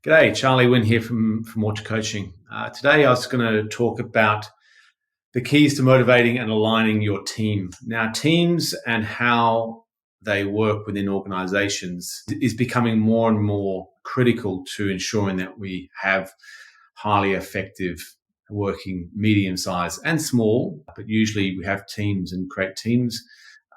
G'day, Charlie Wynn here from Orchard Coaching. Today I was going to talk about the keys to motivating and aligning your team. Now, teams and how they work within organizations is becoming more and more critical to ensuring that we have highly effective working medium-sized and small, but usually we have teams and create teams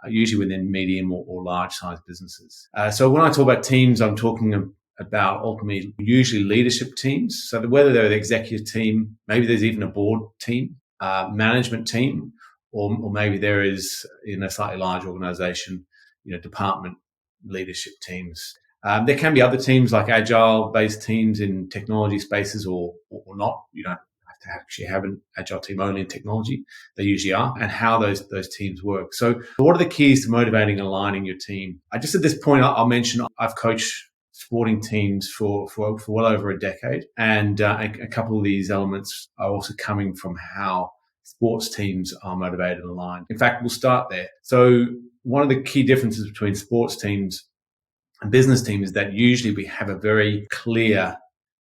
usually within medium or large-sized businesses. So when I talk about teams, I'm talking about ultimately usually leadership teams. So whether they're the executive team, maybe there's even a board team, management team, or maybe there is in a slightly large organization, department leadership teams. There can be other teams like agile-based teams in technology spaces or not. You don't have to actually have an agile team only in technology. They usually are, and how those teams work. So what are the keys to motivating and aligning your team? Just at this point, I'll mention I've coached sporting teams for well over a decade. And a couple of these elements are also coming from how sports teams are motivated and aligned. In fact, we'll start there. So one of the key differences between sports teams and business teams is that usually we have a very clear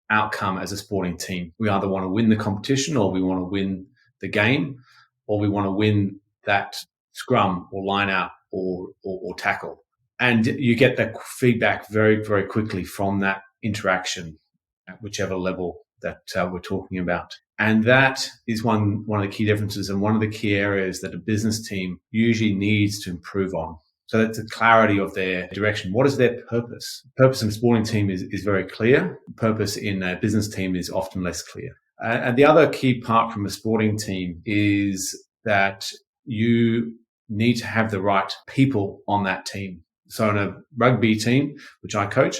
outcome as a sporting team. We either want to win the competition or we want to win the game, or we want to win that scrum or line out or tackle. And you get that feedback very, very quickly from that interaction at whichever level that we're talking about. And that is one of the key differences and one of the key areas that a business team usually needs to improve on. So that's the clarity of their direction. What is their purpose? Purpose in a sporting team is very clear. Purpose in a business team is often less clear. And the other key part from a sporting team is that you need to have the right people on that team. So in a rugby team, which I coach,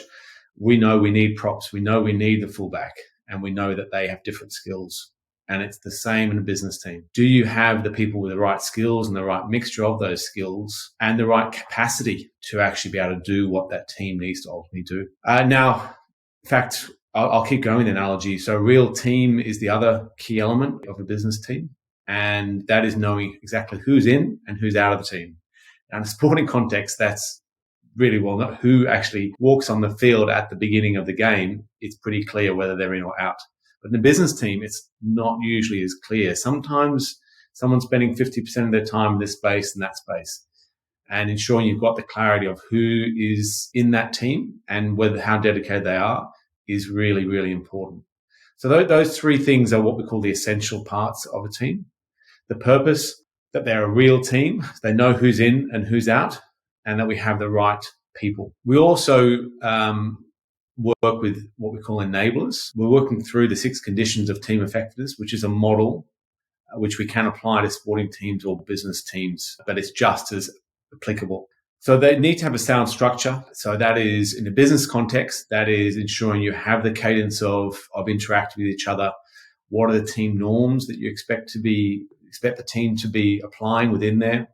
we know we need props. We know we need the fullback, and we know that they have different skills. And it's the same in a business team. Do you have the people with the right skills and the right mixture of those skills and the right capacity to actually be able to do what that team needs to ultimately do? Now, in fact, I'll keep going with the analogy. So real team is the other key element of a business team. And that is knowing exactly who's in and who's out of the team. Now, in a sporting context, that's really well not who actually walks on the field at the beginning of the game. It's pretty clear whether they're in or out. But in a business team, it's not usually as clear. Sometimes someone's spending 50% of their time in this space and that space. And ensuring you've got the clarity of who is in that team and how dedicated they are is really, really important. So those three things are what we call the essential parts of a team. The purpose, that they're a real team, they know who's in and who's out, and that we have the right people. We also work with what we call enablers. We're working through the 6 conditions of team effectiveness, which is a model which we can apply to sporting teams or business teams, but it's just as applicable. So they need to have a sound structure. So that is, in a business context, that is ensuring you have the cadence of interacting with each other. What are the team norms that you expect the team to be applying within their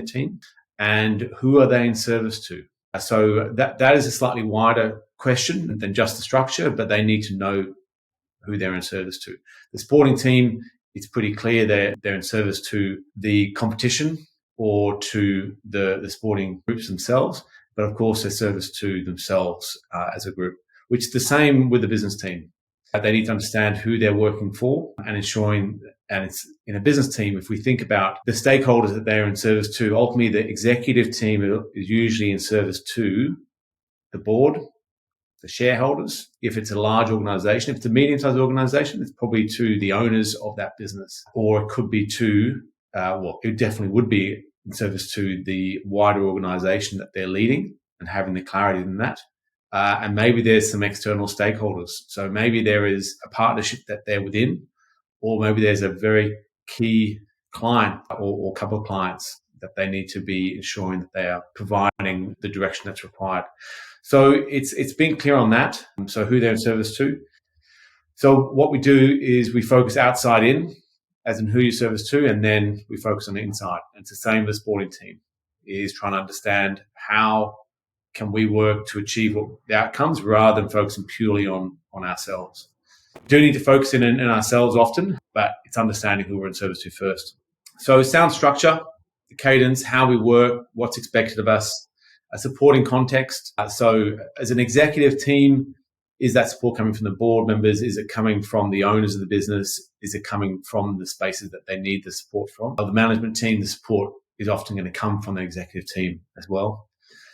team? And who are they in service to? So that is a slightly wider question than just the structure, but they need to know who they're in service to. The sporting team, it's pretty clear they're in service to the competition or to the sporting groups themselves, but of course they're service to themselves as a group, which is the same with the business team. They need to understand who they're working for and ensuring, and it's in a business team, if we think about the stakeholders that they're in service to, ultimately the executive team is usually in service to the board, the shareholders. If it's a large organization, if it's a medium-sized organization, it's probably to the owners of that business, or it could be to, it definitely would be in service to the wider organization that they're leading and having the clarity in that. And maybe there's some external stakeholders. So maybe there is a partnership that they're within, or maybe there's a very key client or couple of clients that they need to be ensuring that they are providing the direction that's required. So it's being clear on that. So who they're in service to. So what we do is we focus outside in, as in who you service to, and then we focus on the inside. And it's the same with the sporting team, is trying to understand how can we work to achieve the outcomes rather than focusing purely on ourselves. We do need to focus in ourselves often, but it's understanding who we're in service to first. So sound structure, the cadence, how we work, what's expected of us, a supporting context. So as an executive team, Is that support coming from the board members? Is it coming from the owners of the business? Is it coming from the spaces that they need the support from? The management team, the support is often going to come from the executive team as well.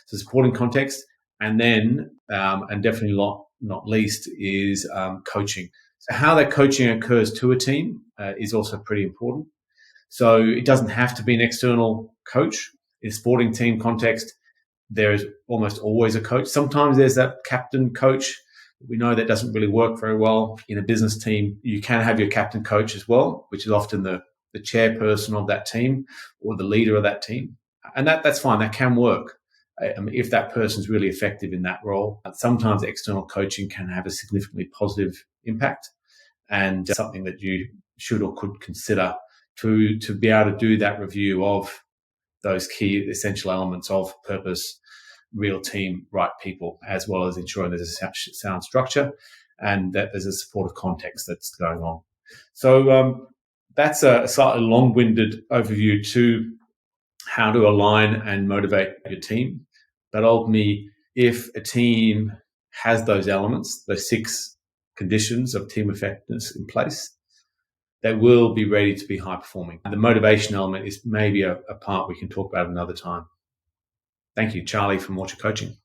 So supporting context, and then, and definitely not least, is coaching. So how that coaching occurs to a team is also pretty important. So it doesn't have to be an external coach. In a sporting team context, there is almost always a coach. Sometimes there's that captain coach. We know that doesn't really work very well. In a business team, you can have your captain coach as well, which is often the chairperson of that team or the leader of that team. And that's fine. That can work if that person's really effective in that role. Sometimes external coaching can have a significantly positive impact, and something that you should or could consider to be able to do that review of those key essential elements of purpose, real team, right people, as well as ensuring there's a sound structure and that there's a supportive context that's going on. So that's a slightly long-winded overview to how to align and motivate your team. But ultimately, if a team has those elements, those 6 conditions of team effectiveness in place, they will be ready to be high performing. The motivation element is maybe a part we can talk about another time. Thank you, Charlie from Orchard Coaching.